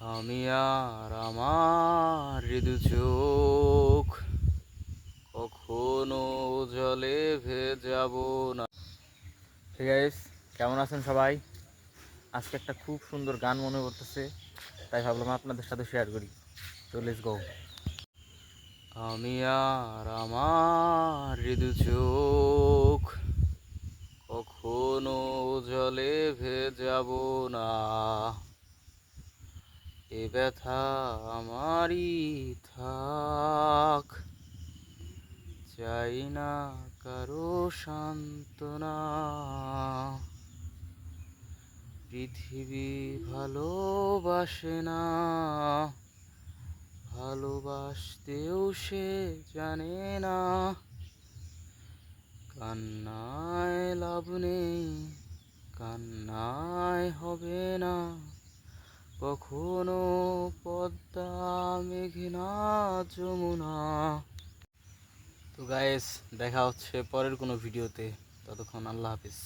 আমি আর আমার হৃদু চোখ কখনো জলে ভেজাবো না। ঠিক আছে, কেমন আছেন সবাই? আজকে একটা খুব সুন্দর গান মনে করতেছে, তাই ভাবলাম আপনাদের সাথে শেয়ার করি। তো লেটস গো। আমি আর আমার হৃদু চোখ কখনো জলে ভেজাবো না। এ ব্যথা আমারই থাক, চাই না কারো সান্ত্বনা। পৃথিবী ভালোবাসে না, ভালোবাসতেও সে জানে না। কান্নায় লাভ নেই, কান্নায় হবে না কখনো পদ্মা মেঘনা যমুনা। তো গাইস, দেখা হচ্ছে পরের কোনো ভিডিওতে। ততক্ষণ আল্লাহ হাফিজ।